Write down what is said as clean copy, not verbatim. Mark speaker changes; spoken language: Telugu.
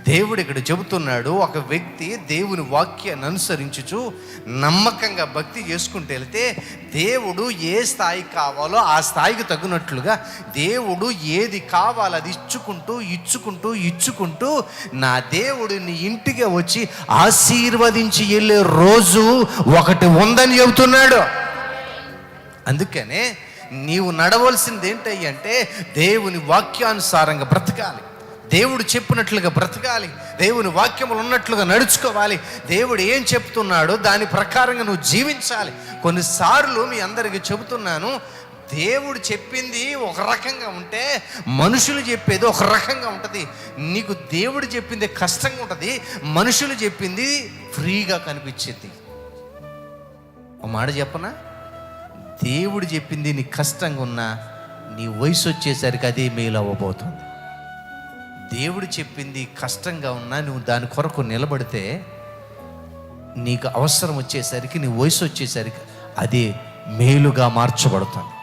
Speaker 1: దేవుడు ఇక్కడ చెబుతున్నాడు, ఒక వ్యక్తి దేవుని వాక్యాన్ని అనుసరించుచు నమ్మకంగా భక్తి చేసుకుంటూ వెళ్తే దేవుడు ఏ స్థాయికి కావాలో ఆ స్థాయికి తగినట్లుగా దేవుడు ఏది కావాలో అది ఇచ్చుకుంటూ నా దేవుడు నీ ఇంటికి వచ్చి ఆశీర్వదించి వెళ్ళే రోజు ఒకటి ఉందని చెబుతున్నాడు. అందుకనే నీవు నడవలసింది ఏంటంటే దేవుని వాక్యానుసారంగా బ్రతకాలి, దేవుడు చెప్పినట్లుగా బ్రతకాలి, దేవుని వాక్యములు ఉన్నట్లుగా నడుచుకోవాలి. దేవుడు ఏం చెప్తున్నాడో దాని ప్రకారంగా నువ్వు జీవించాలి. కొన్నిసార్లు మీ అందరికీ చెబుతున్నాను, దేవుడు చెప్పింది ఒక రకంగా ఉంటే మనుషులు చెప్పేది ఒక రకంగా ఉంటుంది. నీకు దేవుడు చెప్పింది కష్టంగా ఉంటుంది, మనుషులు చెప్పింది ఫ్రీగా కనిపించేది. ఒక మాట చెప్పనా, దేవుడు చెప్పింది నీకు కష్టంగా ఉన్నా నీ వయసు వచ్చేసరికి అదే మేలు అవ్వబోతుంది. దేవుడు చెప్పింది కష్టంగా ఉన్నా నువ్వు దాని కొరకు నిలబడితే నీకు అవసరం వచ్చేసరికి నీ వయసు వచ్చేసరికి అదే మేలుగా మార్చబడుతుంది.